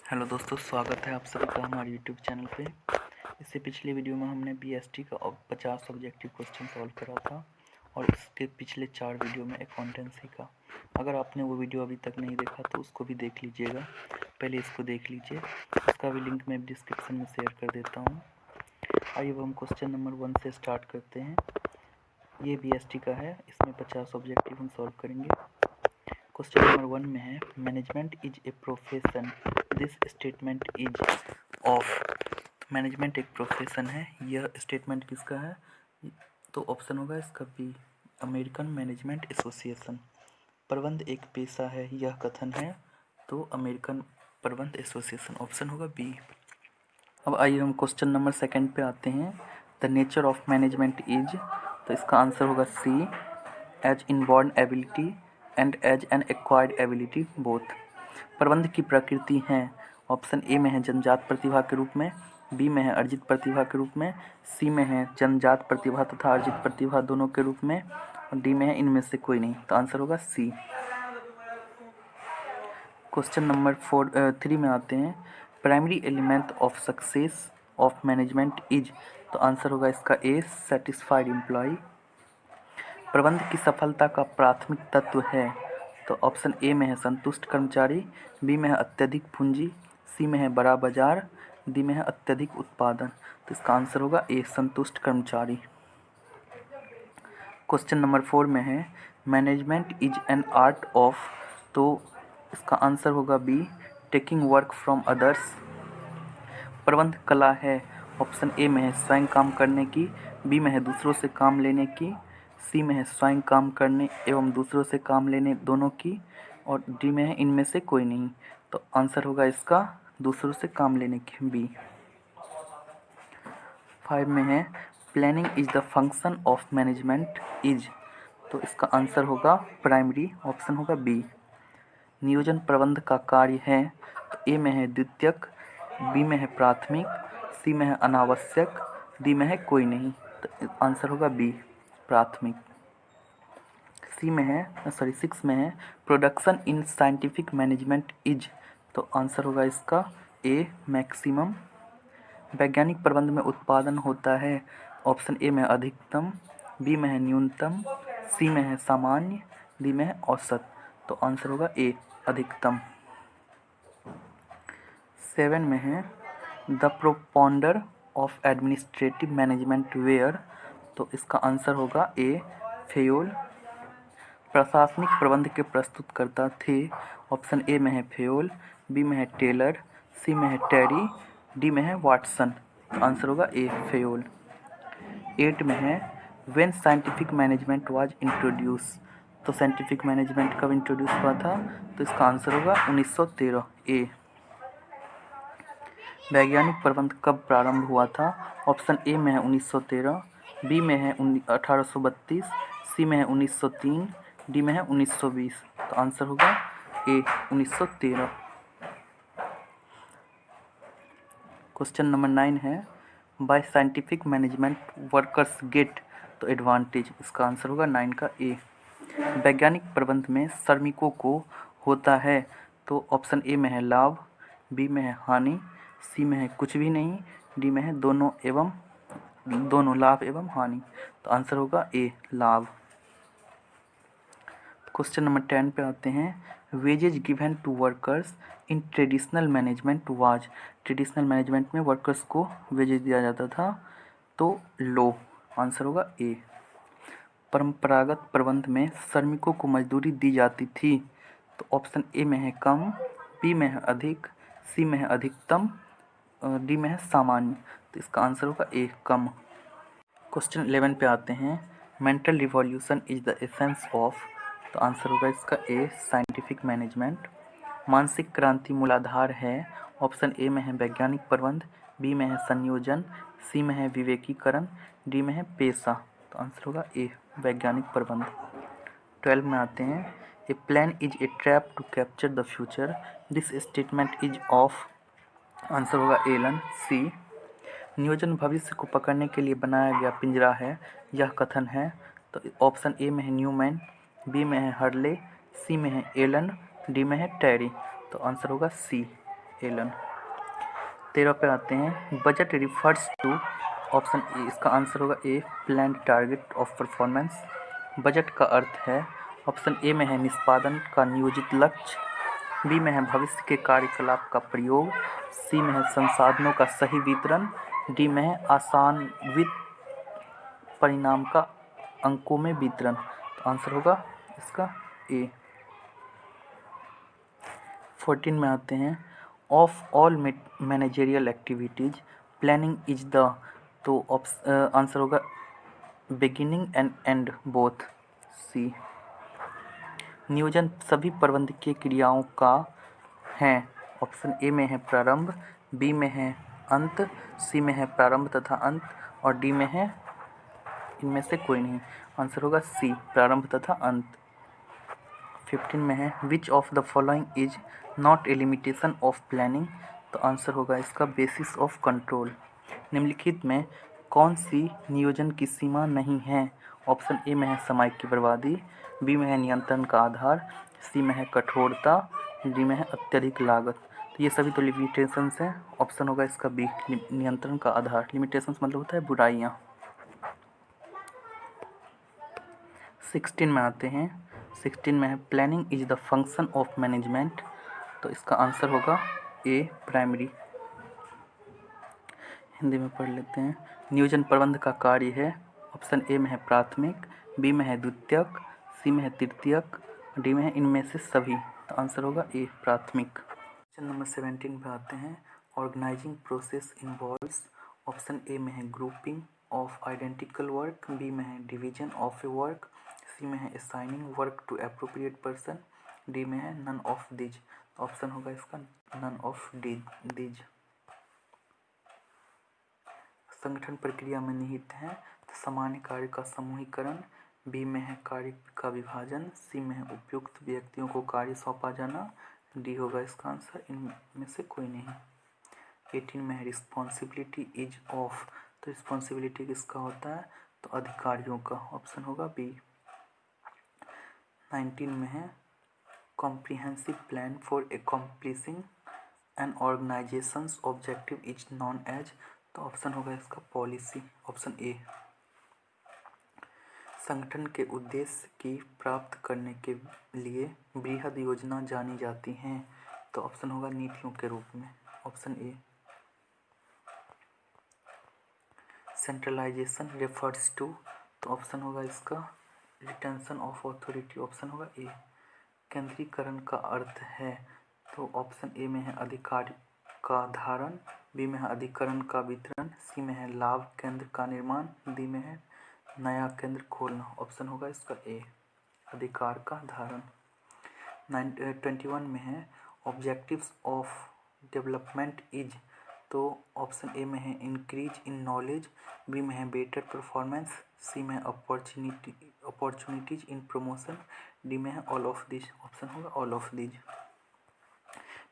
Hello दोस्तों, स्वागत है आप सभी का हमारे यूट्यूब चैनल पे। इससे पिछले वीडियो में हमने बीएसटी का 50 ऑब्जेक्टिव क्वेश्चन सॉल्व करा था और इसके पिछले 4 वीडियो में अकाउंटेंसी का। अगर आपने वो वीडियो अभी तक नहीं देखा तो उसको भी देख लीजिएगा। पहले इसको देख लीजिए, उसका भी लिंक मैं डिस्क्रिप्शन में शेयर कर देता हूँ। आइए अब हम क्वेश्चन नंबर 1 से स्टार्ट करते हैं। ये बीएसटी का है, इसमें 50 ऑब्जेक्टिव हम सॉल्व करेंगे। क्वेश्चन नंबर 1 में है, management is a profession, this statement is of. Management एक प्रोफेशन है, यह स्टेटमेंट किसका है? तो ऑप्शन होगा इसका बी, अमेरिकन मैनेजमेंट एसोसिएशन। प्रबंध एक पेशा है, यह कथन है, तो अमेरिकन प्रबंध एसोसिएशन, ऑप्शन होगा बी। अब आइए हम क्वेश्चन नंबर 2 पे आते हैं। The nature of management is, तो इसका आंसर होगा C, as inborn ability and as an acquired ability both. प्रबंध की प्रकृति है, ऑप्शन ए में है जन्मजात प्रतिभा के रूप में, बी में है अर्जित प्रतिभा के रूप में, सी में है जन्मजात प्रतिभा तथा अर्जित प्रतिभा दोनों के रूप में, और डी में है इनमें से कोई नहीं। तो आंसर होगा सी। क्वेश्चन नंबर 3 में आते हैं। Primary element of success of management is, तो आंसर होगा इसका ए, सेटिस्फाइड एम्प्लॉय। प्रबंध की सफलता का प्राथमिक तत्व है, तो ऑप्शन ए में है संतुष्ट कर्मचारी, बी में है अत्यधिक पूंजी, सी में है बड़ा बाजार, डी में है अत्यधिक उत्पादन। तो इसका आंसर होगा ए, संतुष्ट कर्मचारी। क्वेश्चन नंबर 4 में है, management is an art of, तो इसका आंसर होगा B, taking work from others. प्रबंध कला है, ऑप्शन ए में है स्वयं काम करने की, बी में है दूसरों से काम लेने की, सी में है स्वयं काम करने एवं दूसरों से काम लेने दोनों की, और डी में है इनमें से कोई नहीं। तो आंसर होगा इसका दूसरों से काम लेने की, बी। 5 में है, planning is the function of management is, तो इसका आंसर होगा प्राइमरी, ऑप्शन होगा बी। नियोजन प्रबंध का कार्य है, तो ए में है द्वितीयक, बी में है प्राथमिक, सी में है अनावश्यक, डी में है कोई नहीं। तो आंसर होगा बी, प्राथमिक। 6 में है, production in scientific management is, तो आंसर होगा इसका ए, मैक्सिमम। वैज्ञानिक प्रबंध में उत्पादन होता है, ऑप्शन ए में अधिकतम, बी में है न्यूनतम, सी में है सामान्य, डी में है औसत। तो आंसर होगा ए, अधिकतम। 7 में है, the propounder of administrative management where, तो इसका आंसर होगा ए, फेयोल। प्रशासनिक प्रबंध के प्रस्तुतकर्ता थे, ऑप्शन ए में है फेयोल, बी में है टेलर, सी में है टेरी, डी में है वाटसन। तो आंसर होगा ए, फेयोल। 8 में है, when scientific management was introduce, तो साइंटिफिक मैनेजमेंट कब इंट्रोड्यूस हुआ था? तो इसका आंसर होगा 1913, ए। वैज्ञानिक प्रबंध कब प्रारंभ हुआ था? ऑप्शन ए में है 1913, बी में है 1832, सी में है 1903, डी में है 1920। तो आंसर होगा ए, 1913। क्वेश्चन नंबर 9 है, by scientific management workers get, तो एडवांटेज, इसका आंसर होगा 9 का ए। वैज्ञानिक प्रबंध में श्रमिकों को होता है, तो ऑप्शन ए में है लाभ, बी में है हानि, सी में है कुछ भी नहीं, डी में है दोनों लाभ एवं हानि। तो आंसर होगा ए, लाभ। क्वेश्चन नंबर 10 पे आते हैं। Wages given to workers in traditional management was, traditional management में वर्कर्स को वेजेज दिया जाता था, तो लो। आंसर होगा ए। परंपरागत प्रबंध में श्रमिकों को मजदूरी दी जाती थी, तो ऑप्शन ए में है कम, बी में है अधिक, सी में है अधिकतम, डी में है सामान्य। तो इसका आंसर होगा ए, कम। क्वेश्चन 11 पे आते हैं। Mental revolution is the essence of, तो आंसर होगा इसका ए, साइंटिफिक मैनेजमेंट। मानसिक क्रांति मूलाधार है, ऑप्शन ए में है वैज्ञानिक प्रबंध, बी में है संयोजन, सी में है विवेकीकरण, डी में है पेशा। तो आंसर होगा ए, वैज्ञानिक प्रबंध। 12 में आते हैं। A plan is a trap to capture the future, this statement is of, answer होगा एलन, सी। नियोजन भविष्य को पकड़ने के लिए बनाया गया पिंजरा है, यह कथन है, तो ऑप्शन ए में है न्यूमैन, बी में है हर्ले, सी में है एलन, डी में है टेरी। तो आंसर होगा सी, एलन। 13 पे आते हैं, budget refers to, option A, इसका आंसर होगा A, planned target of performance. Budget का अर्थ है, ऑप्शन ए में है निष्पादन का नियोजित लक्ष्य, बी में है भविष्य के कार्यकलाप का प्रयोग, सी में है संसाधनों का सही वितरण, डी में है आशान्वित परिणाम का अंकों में वितरण। तो आंसर होगा इसका ए। 14 में आते हैं, of all managerial activities planning is the, तो आंसर होगा बिगिनिंग एंड एंड बोथ, सी। नियोजन सभी प्रबंधकीय क्रियाओं का है, ऑप्शन ए में है प्रारंभ, बी में है अंत, सी में है प्रारंभ तथा अंत, और डी में है इनमें से कोई नहीं। आंसर होगा सी, प्रारंभ तथा अंत। 15 में है, which of the following is not a limitation of planning, तो आंसर होगा इसका बेसिस ऑफ कंट्रोल। निम्नलिखित में कौन सी नियोजन की सीमा नहीं है, ऑप्शन ए में है समय की बर्बादी, बी में है नियंत्रण का आधार, सी में है कठोरता, डी में है अत्यधिक लागत। तो ये सभी तो लिमिटेशंस हैं, ऑप्शन होगा इसका बी, नियंत्रण का आधार। लिमिटेशंस मतलब होता है बुराइयाँ। 16 में आते हैं, 16 में है, planning is the function of management, तो इसका आंसर होगा ए, प्राइमरी। हिंदी में पढ़ लेते हैं, नियोजन प्रबंध का कार्य है, ऑप्शन ए में है प्राथमिक, बी में है द्वितीयक, सी में है तृतीयक, डी में है इनमें से सभी। तो आंसर होगा ए, प्राथमिक। क्वेश्चन नंबर 17 पे आते हैं, organizing process involves, option A में है grouping of identical work, B में है division of a work, C में है assigning work to appropriate person, D में है नन ऑफ दीज। ऑप्शन होगा इसका नन ऑफ दीज। संगठन प्रक्रिया में निहित है, तो सामान्य कार्य का समूहीकरण, बी में है कार्य का विभाजन, सी में है उपयुक्त व्यक्तियों को कार्य सौंपा जाना, डी होगा इसका आंसर इनमें से कोई नहीं। 18 में है, रिस्पॉन्सिबिलिटी इज ऑफ, तो रिस्पॉन्सिबिलिटी किसका होता है, तो अधिकारियों का, ऑप्शन होगा बी। 19 में है, comprehensive plan for accomplishing an organisation's objective is known as, तो ऑप्शन होगा इसका पॉलिसी, ऑप्शन ए। संगठन के उद्देश्य की प्राप्त करने के लिए बृहद योजना जानी जाती हैं, तो ऑप्शन होगा नीतियों के रूप में, option A. Centralization refers to, तो ऑप्शन होगा इसका रिटेंशन ऑफ अथॉरिटी, ऑप्शन होगा ए। केंद्रीकरण का अर्थ है, तो ऑप्शन ए में है अधिकार का धारण, बी में है अधिकरण का वितरण, सी में है लाभ केंद्र का निर्माण, डी में है नया केंद्र खोलना। ऑप्शन होगा इसका ए, अधिकार का धारण। 21 में है, ऑब्जेक्टिव्स ऑफ डेवलपमेंट इज, तो ऑप्शन ए में है इंक्रीज इन नॉलेज, बी में है बेटर परफॉर्मेंस, सी में है अपॉर्चुनिटीज इन प्रमोशन, डी में है ऑल ऑफ दिस। ऑप्शन होगा ऑल ऑफ दिस।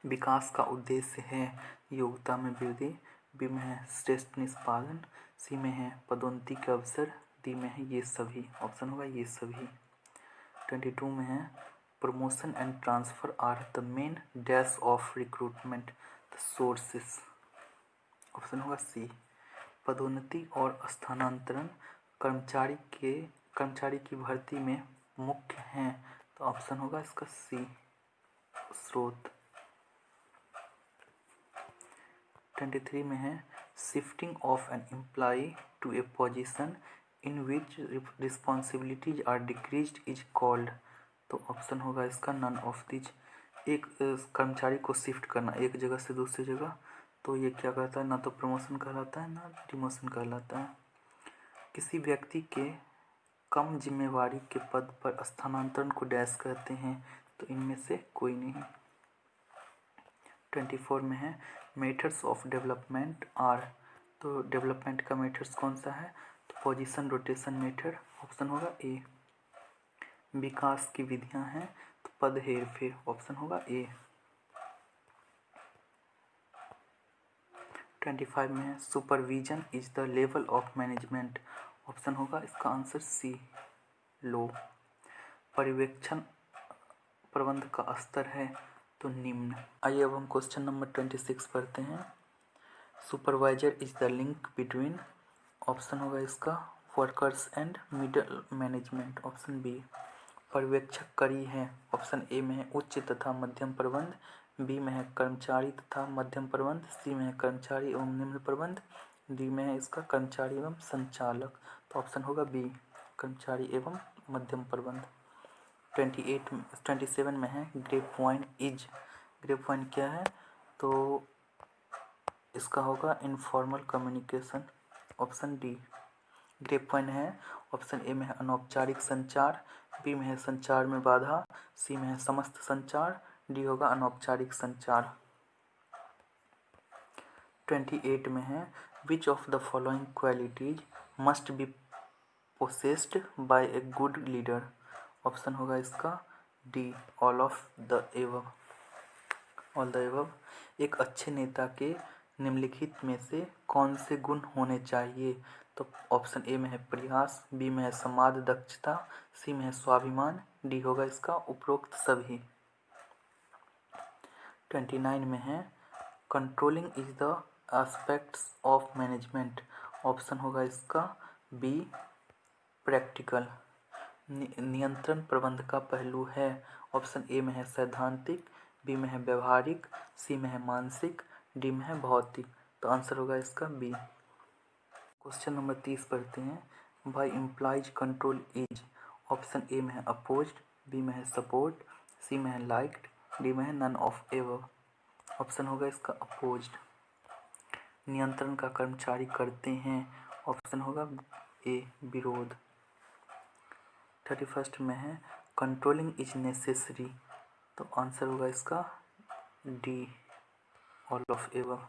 विकास का उद्देश्य है योग्यता में वृद्धि, बी में है श्रेष्ठ निष्पादन, सी में है पदोन्नति के अवसर, डी में है ये सभी। ऑप्शन होगा ये सभी। 22 में है, promotion and transfer R the main dash of recruitment sources, option होगा सी। पदोन्नति और स्थानांतरण कर्मचारी की भर्ती में मुख्य हैं, तो ऑप्शन होगा इसका सी, स्रोत। 23 में है, shifting of an employ to a position in which responsibilities are decreased is called, तो ऑप्शन होगा इसका नन ऑफ दिज। एक कर्मचारी को शिफ्ट करना एक जगह से दूसरी जगह, तो ये क्या कहता है, ना तो प्रमोशन कहलाता है ना डिमोशन कहलाता है। किसी व्यक्ति के कम जिम्मेवारी के पद पर स्थानांतरण को डैश कहते हैं, तो इनमें से कोई नहीं। 24 में है, मेथड्स ऑफ डेवलपमेंट आर, तो डेवलपमेंट का मेथड्स कौन सा है, तो पोजीशन रोटेशन मेथड, ऑप्शन होगा ए। विकास की विधियां हैं, तो पद हेर फेर, ऑप्शन होगा ए। 25 में है, supervision is the level of management, option होगा इसका आंसर सी, लो। पर्यवेक्षण प्रबंध का स्तर है, तो निम्न। आइए अब हम क्वेश्चन नंबर 26 पढ़ते हैं। Supervisor is the link between, option होगा इसका workers and middle management, option B. पर्यवेक्षक कड़ी है, ऑप्शन ए में है उच्च तथा मध्यम प्रबंध, बी में है कर्मचारी तथा मध्यम प्रबंध, सी में है कर्मचारी एवं निम्न प्रबंध, डी में है इसका कर्मचारी एवं संचालक। तो ऑप्शन होगा बी, कर्मचारी एवं मध्यम प्रबंध। 27 में है grapevine is, grapevine क्या है, तो इसका होगा informal communication, option D. Grapevine है, ऑप्शन ए में है अनौपचारिक संचार, बी में है संचार में बाधा, सी में है समस्त संचार, डी होगा अनौपचारिक संचार। 28 में है which of the following qualities must be possessed bye a good leader, option होगा इसका D, all of the above, all the above. एक अच्छे नेता के निम्नलिखित में से कौन से गुण होने चाहिए, तो ऑप्शन ए में है प्रयास, बी में है संवाद दक्षता, सी में है स्वाभिमान, डी होगा इसका उपरोक्त सभी। 29 में है controlling is the aspects of management, option होगा इसका बी प्रैक्टिकल। नियंत्रण प्रबंध का पहलू है, ऑप्शन ए में है सैद्धांतिक, बी में है व्यवहारिक, सी में है मानसिक, डी में है भौतिक। तो आंसर होगा इसका बी। क्वेश्चन नंबर 30 पढ़ते हैं। By employees control is, option A में है अपोज्ड, बी में है सपोर्ट, सी में है लाइक्ड, डी में है नन ऑफ एवर। ऑप्शन होगा इसका अपोज्ड। नियंत्रण का कर्मचारी करते हैं, ऑप्शन होगा ए विरोध। 31 में है कंट्रोलिंग इज नेसेसरी, तो आंसर होगा इसका डी, ऑल ऑफ एवर।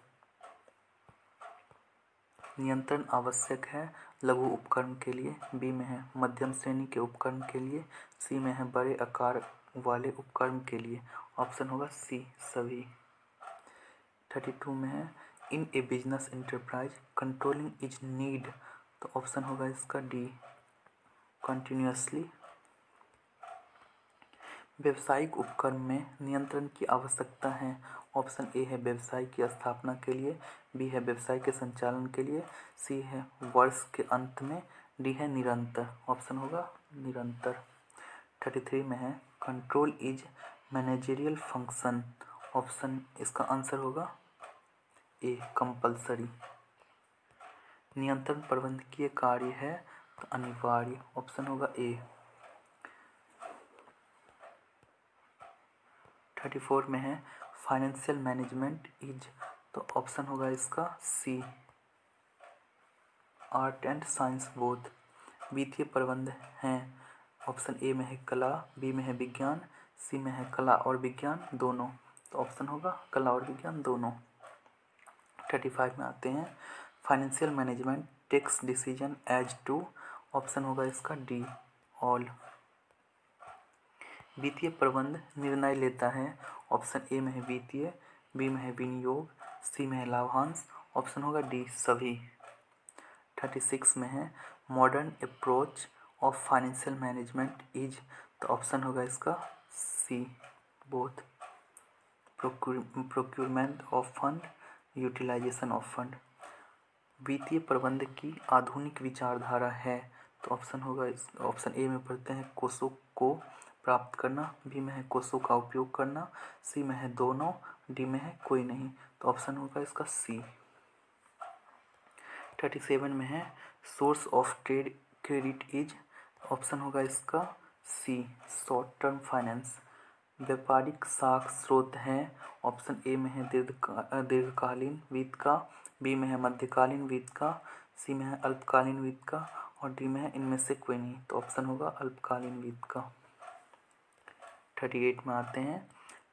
नियंत्रण आवश्यक है लघु उपकरण के लिए, बी में है मध्यम श्रेणी के उपकरण के लिए, सी में है बड़े आकार वाले उपकरण के लिए, ऑप्शन होगा सी सभी। 32 में है in a business enterprise controlling is need, तो ऑप्शन होगा इसका डी, कंटिन्यूअसली। व्यवसायिक उपक्रम में नियंत्रण की आवश्यकता है, ऑप्शन ए है व्यवसाय की स्थापना के लिए, बी है व्यवसाय के संचालन के लिए, सी है वर्ष के अंत में, डी है निरंतर, ऑप्शन होगा निरंतर। 33 में है control is managerial function, option इसका आंसर होगा ए कंपल्सरी। नियंत्रण प्रबंधकीय कार्य है तो अनिवार्य, ऑप्शन होगा ए। 34 में है फाइनेंशियल मैनेजमेंट इज, तो ऑप्शन होगा इसका सी, आर्ट एंड साइंस बोथ। वित्तीय प्रबंध हैं, ऑप्शन ए में है कला, बी में है विज्ञान, सी में है कला और विज्ञान दोनों, तो ऑप्शन होगा कला और विज्ञान दोनों। 35 में आते हैं financial management takes decision as to, option होगा इसका डी, ऑल। वित्तीय प्रबंध निर्णय लेता है, ऑप्शन ए में है वित्तीय, बी में है विनियोग, सी में है लाभांश, ऑप्शन होगा डी सभी। 36 में है modern approach of financial management is, तो ऑप्शन होगा इसका C both. Procurement of fund, utilisation of fund. वित्तीय प्रबंध की आधुनिक विचारधारा है, तो ऑप्शन होगा ऑप्शन ए में पढ़ते हैं कोषों को प्राप्त करना, बी में है कोषों का उपयोग करना, सी में है दोनों, डी में है कोई नहीं, तो ऑप्शन होगा इसका सी। 37 में है source of trade credit is, option होगा इसका सी, शॉर्ट टर्म फाइनेंस। व्यापारिक साख स्रोत हैं, ऑप्शन ए में है दीर्घकालीन वित्त का, बी में है मध्यकालीन वित्त का, सी में है अल्पकालीन वित्त का, और डी में है इनमें से कोई नहीं, तो ऑप्शन होगा अल्पकालीन वित्त का। 38 में आते हैं।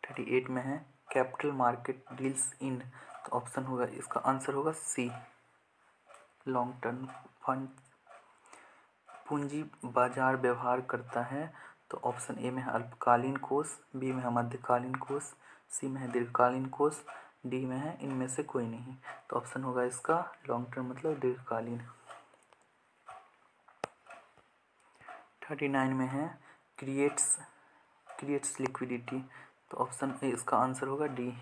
38 में है कैपिटल मार्केट डील्स इन, तो ऑप्शन होगा इसका आंसर होगा सी, लॉन्ग टर्म फंड। पूंजी बाजार व्यवहार करता है, तो ऑप्शन ए में है अल्पकालीन कोष, बी में है मध्यकालीन कोष, सी में है दीर्घकालीन कोष, डी में है इनमें से कोई नहीं, तो ऑप्शन होगा इसका लॉन्ग टर्म मतलब दीर्घकालीन। 39 में है क्रिएट्स लिक्विडिटी, तो ऑप्शन ए इसका आंसर होगा डी,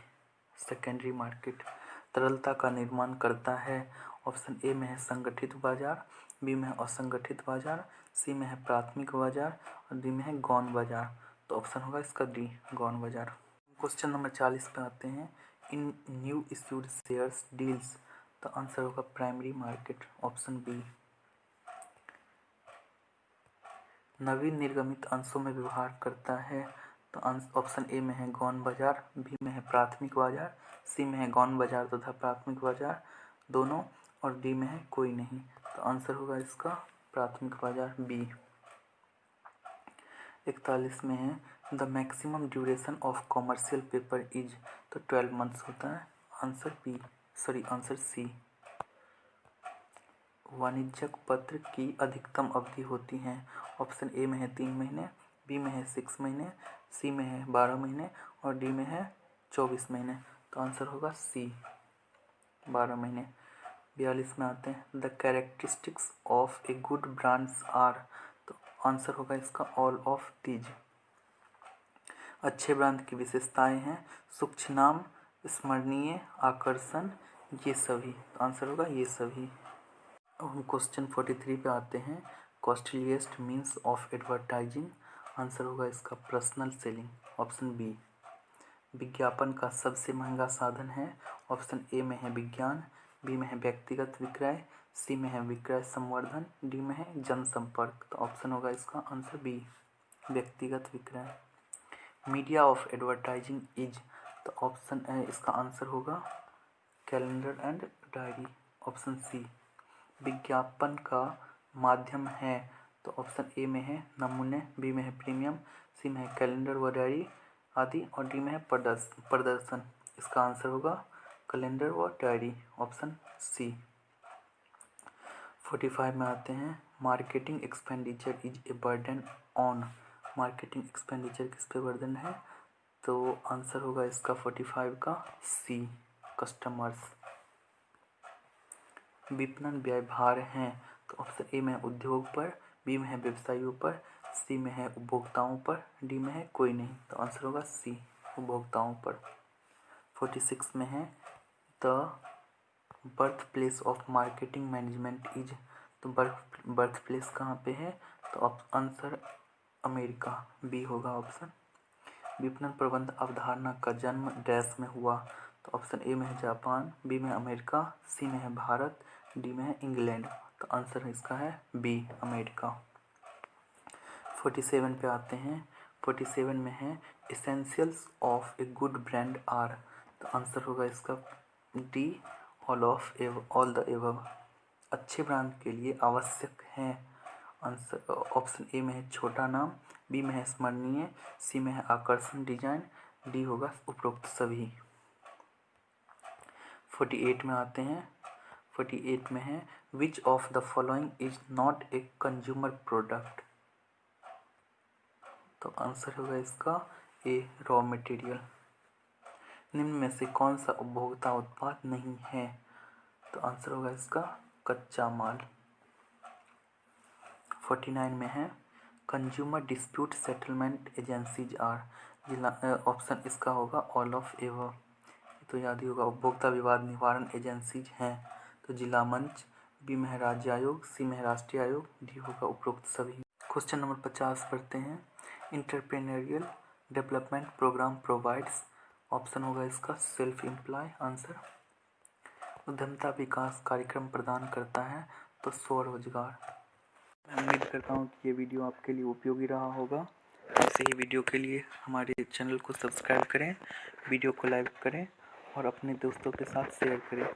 सेकेंडरी मार्केट। तरलता का निर्माण करता है, ऑप्शन ए में है संगठित बाजार, बी में है असंगठित बाजार, सी में है प्राथमिक बाजार और डी में है गौण बाजार। तो ऑप्शन होगा इसका डी, गौण बाजार। क्वेश्चन नंबर 40 पे आते हैं। इन न्यू इश्यूड शेयर्स डील्स, तो आंसर होगा प्राइमरी मार्केट, ऑप्शन बी। नवीन निर्गमित अंशों में व्यवहार करता है, तो ऑप्शन ए में है गौण बाजार, बी में है प्राथमिक बाजार, सी में है गौण बाजार तथा प्राथमिक बाजार दोनों और डी में है कोई नहीं। तो आंसर होगा इसका प्राथमिक बाजार, बी। 41 में है the maximum duration of commercial paper is, तो 12 मंथ्स होता है, आंसर बी, आंसर सी। वाणिज्यिक पत्र की अधिकतम अवधि होती है, ऑप्शन ए में है 3 महीने, बी में है 6 महीने, सी में है 12 महीने और डी में है 24 महीने। तो आंसर होगा सी, 12 महीने। 42 में आते हैं the characteristics of a good brands are, तो आंसर होगा इसका ऑल ऑफ दीज। अच्छे ब्रांड की विशेषताएं हैं सूक्ष्म नाम, स्मरणीय, आकर्षण, ये सभी। तो आंसर होगा ये सभी। अब हम क्वेश्चन 43 पे आते हैं। Costliest means of advertising, answer होगा इसका पर्सनल सेलिंग, ऑप्शन बी। विज्ञापन का सबसे महंगा साधन है, ऑप्शन ए में है विज्ञान, बी में है व्यक्तिगत विक्रय, सी में है विक्रय संवर्धन, डी में है जनसंपर्क। तो ऑप्शन होगा इसका आंसर बी, व्यक्तिगत विक्रय। मीडिया ऑफ एडवर्टाइजिंग इज, तो ऑप्शन ए इसका आंसर होगा calendar and diary, option C. विज्ञापन का माध्यम है, तो ऑप्शन ए में है नमूने, बी में है प्रीमियम, सी में है कैलेंडर व डायरी आदि और डी में है प्रदर्शन। इसका आंसर होगा कैलेंडर व डायरी, ऑप्शन सी। 45 में आते हैं। Marketing expenditure is a burden on, marketing expenditure किस पे बर्डन है, तो आंसर होगा इसका 45 का सी, कस्टमर्स। विपणन व्यय भार हैं, तो ऑप्शन ए में है उद्योग पर, बी में है व्यवसायियों पर, सी में है उपभोक्ताओं पर, डी में है कोई नहीं। तो आंसर होगा सी, उपभोक्ताओं पर। 46 में है the birth place of marketing management is, तो बर्थ प्लेस कहाँ पे है, तो आंसर अमेरिका, बी होगा ऑप्शन। विपणन प्रबंध अवधारणा का जन्म डैश में हुआ, तो ऑप्शन ए में है जापान, बी में अमेरिका, सी में है भारत, डी में है इंग्लैंड। तो आंसर इसका है बी, अमेरिका। 47 पे आते हैं। 47 में है essentials of a good brand are, तो आंसर होगा इसका डी, ऑल द एबव। अच्छे ब्रांड के लिए आवश्यक हैं, आंसर ऑप्शन ए में है छोटा नाम, बी में है स्मरणीय, सी में है आकर्षण डिजाइन, डी होगा उपरोक्त सभी। 48 में आते हैं। 48 में है which of the following is not a consumer product, तो आंसर होगा इसका ए, रॉ मटेरियल। निम्न में से कौन सा उपभोक्ता उत्पाद नहीं है, तो आंसर होगा इसका कच्चा माल। 49 में है consumer dispute settlement agencies are, option इसका होगा ऑल ऑफ एबव, तो याद ही होगा। उपभोक्ता विवाद निवारण एजेंसीज हैं, तो जिला मंच, बी में है राज्य आयोग, सी में है राष्ट्रीय आयोग, डी होगा उपरोक्त सभी। क्वेश्चन नंबर 50 पढ़ते हैं। Entrepreneurial development programme provides, option होगा इसका सेल्फ एम्प्लॉय, आंसर। उद्यमता विकास कार्यक्रम प्रदान करता है, तो स्वरोजगार। मैं उम्मीद करता हूँ कि ये वीडियो आपके लिए उपयोगी रहा होगा। ऐसे ही वीडियो के लिए हमारे चैनल को सब्सक्राइब करें, वीडियो को लाइक करें और अपने दोस्तों के साथ शेयर करें।